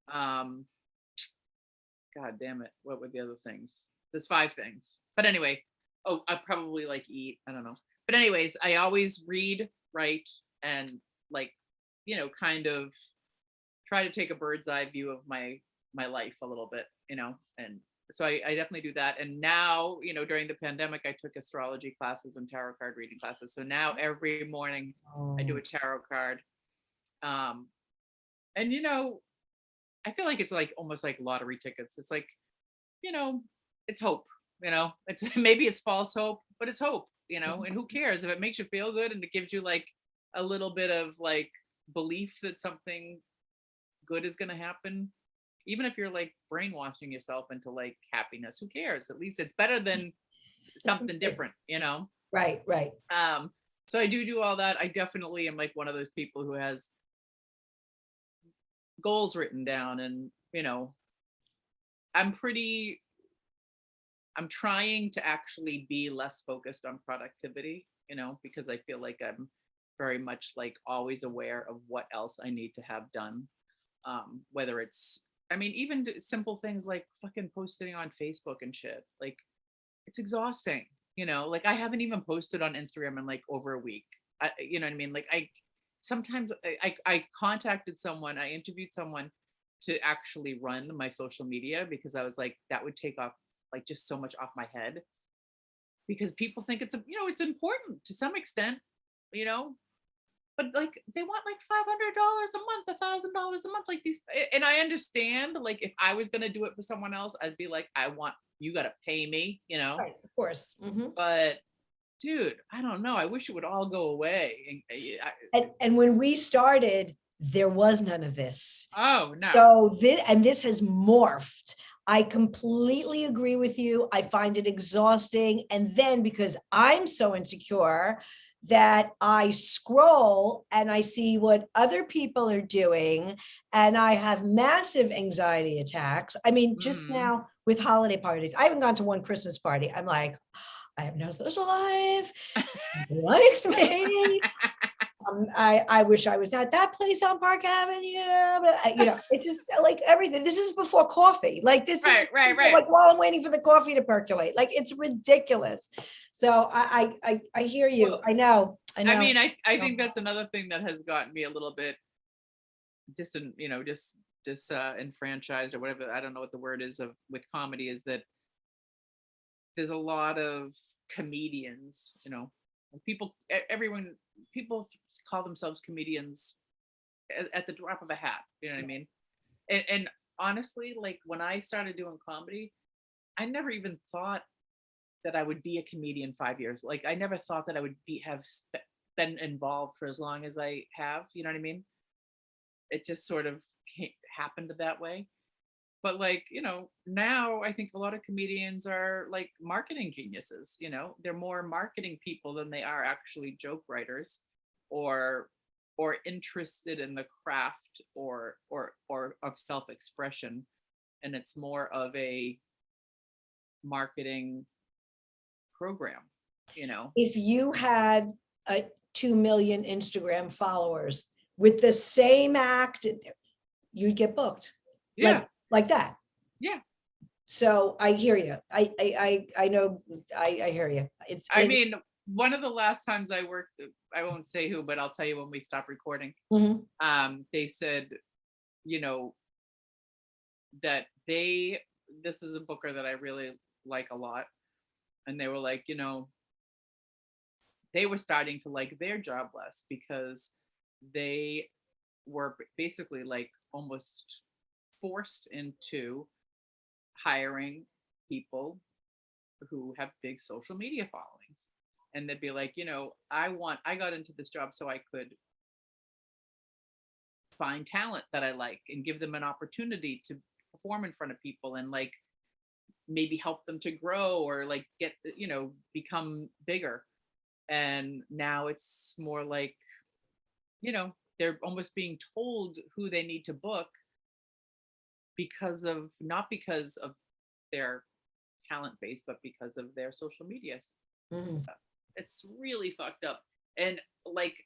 God damn it. What were the other things? There's 5 things. But anyway, I probably like eat. I don't know. But anyways, I always read, write, and like, kind of try to take a bird's eye view of my life a little bit, and so I definitely do that. And now, during the pandemic, I took astrology classes and tarot card reading classes. So now every morning I do a tarot card. And I feel like it's like almost like lottery tickets. It's like, it's hope, it's maybe it's false hope, but it's hope, and who cares if it makes you feel good and it gives you like a little bit of like belief that something good is going to happen. Even if you're like brainwashing yourself into like happiness, who cares? At least it's better than something different, Right. So I do all that. I definitely am like one of those people who has goals written down, and I'm trying to actually be less focused on productivity, because I feel like I'm very much like always aware of what else I need to have done. Whether it's, even simple things like fucking posting on Facebook and shit, like it's exhausting, like I haven't even posted on Instagram in like over a week. You know what I mean? Like sometimes I contacted someone, I interviewed someone to actually run my social media, because I was like, that would take off like just so much off my head, because people think it's it's important to some extent, but like they want like $500 a month, $1,000 a month, like these. And I understand, like if I was going to do it for someone else, I'd be like, you got to pay me, Right, of course. But dude, I don't know, I wish it would all go away. And when we started, there was none of this. Oh no. So this has morphed. I completely agree with you. I find it exhausting. And then because I'm so insecure that I scroll and I see what other people are doing, and I have massive anxiety attacks. Just now with holiday parties, I haven't gone to one Christmas party. I'm like, I have no social life. Likes me. I wish I was at that place on Park Avenue, but it's just like everything. This is before coffee. Like this is right. Like while I'm waiting for the coffee to percolate, like it's ridiculous. So I hear you. Well, I know. I think that's another thing that has gotten me a little bit disenfranchised or whatever. I don't know what the word is with comedy, is that there's a lot of comedians, people call themselves comedians at the drop of a hat, you know what I mean? And honestly, like when I started doing comedy, I never even thought that I would be a comedian 5 years. Like I never thought that I would have been involved for as long as I have, you know what I mean? It just sort of happened that way. But like, now I think a lot of comedians are like marketing geniuses, they're more marketing people than they are actually joke writers or interested in the craft or of self-expression. And it's more of a marketing program, If you had 2 million Instagram followers with the same act, you'd get booked. Yeah. Like that. Yeah. So I hear you. I know. I hear you. One of the last times I worked, I won't say who, but I'll tell you when we stopped recording. They said, that this is a booker that I really like a lot. And they were like, they were starting to like their job less because they were basically like almost forced into hiring people who have big social media followings. And they'd be like, I got into this job so I could find talent that I like and give them an opportunity to perform in front of people and like maybe help them to grow or like get, become bigger. And now it's more like, they're almost being told who they need to book not because of their talent base, but because of their social media. It's really fucked up. And like,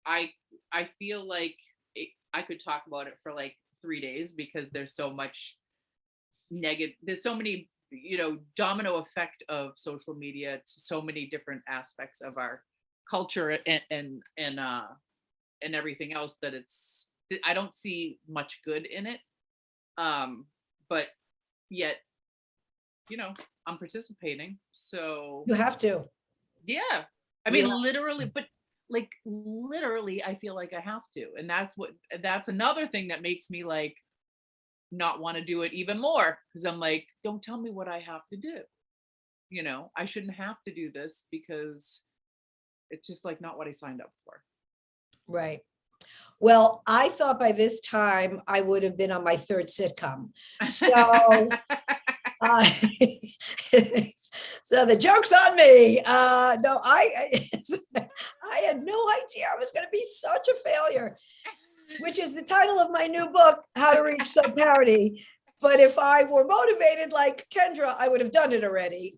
I feel like I could talk about it for like 3 days because there's so much there's so many, domino effect of social media to so many different aspects of our culture and everything else that I don't see much good in it. But yet I'm participating. So You have to. yeah. I mean, Yeah. literally, but like literally, I feel like I have to. And that's another thing that makes me like not want to do it even more. Because I'm like, don't tell me what I have to do. I shouldn't have to do this because it's just like not what I signed up for. Right. Well, I thought by this time I would have been on my third sitcom. So, so the joke's on me. No, I had no idea I was going to be such a failure, which is the title of my new book, How to Reach Sub Parity. But if I were motivated like Kendra, I would have done it already.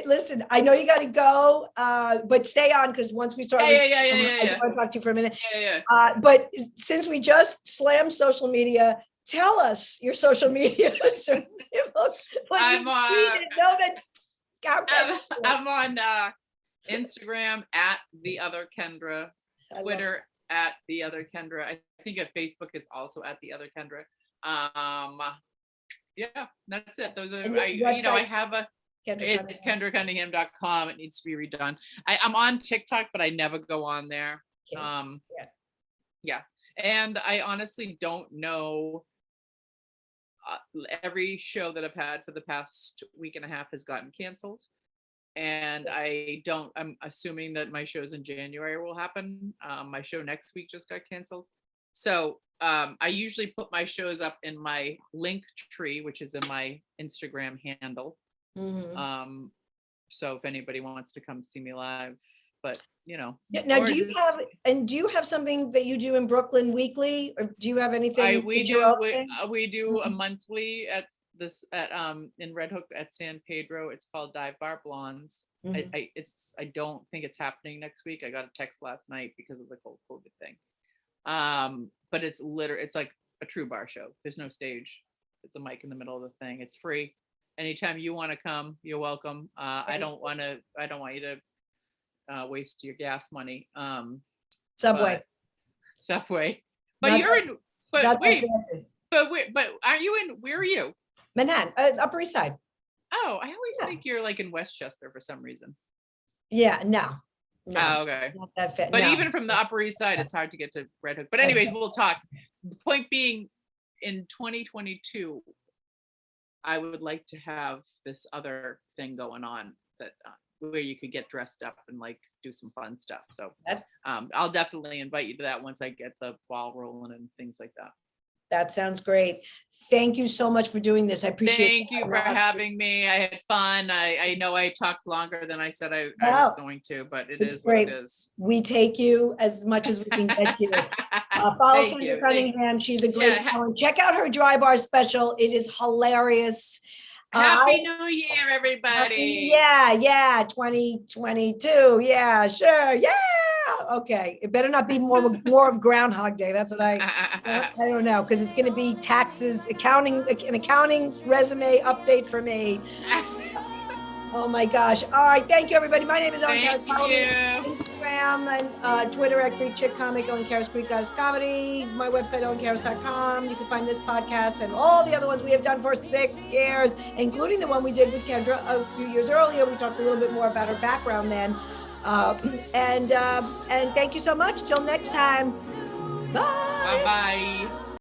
Listen, I know you got to go, but stay on because once we start, I want to talk to you for a minute. But since we just slammed social media, tell us your social media. So I'm on Instagram at the other Kendra, Twitter at the other Kendra. I think at Facebook is also at the other Kendra. Yeah, that's it. Those are, I have it's KendraCunningham.com. It needs to be redone. I'm on TikTok, but I never go on there. Yeah. And I honestly don't know. Every show that I've had for the past week and a half has gotten canceled. And I'm assuming that my shows in January will happen. My show next week just got canceled. So I usually put my shows up in my link tree, which is in my Instagram handle. Mm-hmm. So if anybody wants to come see me live, but now, do you have something that you do in Brooklyn weekly, or do you have anything? We do a monthly in Red Hook at San Pedro. It's called Dive Bar Blondes. Mm-hmm. I don't think it's happening next week. I got a text last night because of the whole COVID thing. But it's like a true bar show. There's no stage. It's a mic in the middle of the thing. It's free. Anytime you want to come, you're welcome. I don't want you to waste your gas money. Subway. But aren't you in, where are you? Manhattan, Upper East Side. Oh, I always think you're like in Westchester for some reason. Yeah, no. Oh, okay. Not that fit. But even from the Upper East Side, it's hard to get to Red Hook. But anyways, we'll talk. The point being, in 2022, I would like to have this other thing going on that where you could get dressed up and like do some fun stuff. So I'll definitely invite you to that once I get the ball rolling and things like that. That sounds great. Thank you so much for doing this. I appreciate it. Thank you for having me. I had fun. I know I talked longer than I said I was going to, but it's great. What it is. We take you as much as we can get you. Follow Kendra Cunningham. She's a great talent. Check out her dry bar special. It is hilarious. Happy New Year, everybody. 2022. Yeah, sure. Yeah. Okay. It better not be more of Groundhog Day. That's what I don't know, because it's going to be taxes, an accounting resume update for me. Oh my gosh. All right. Thank you, everybody. My name is Ellen Karis. Follow me on Instagram and Twitter at Greek Chick Comic, Ellen Karis, Greek Goddess Comedy. My website, ellenkaris.com. You can find this podcast and all the other ones we have done for 6 years, including the one we did with Kendra a few years earlier. We talked a little bit more about her background then. And thank you so much. Till next time. Bye. Bye-bye.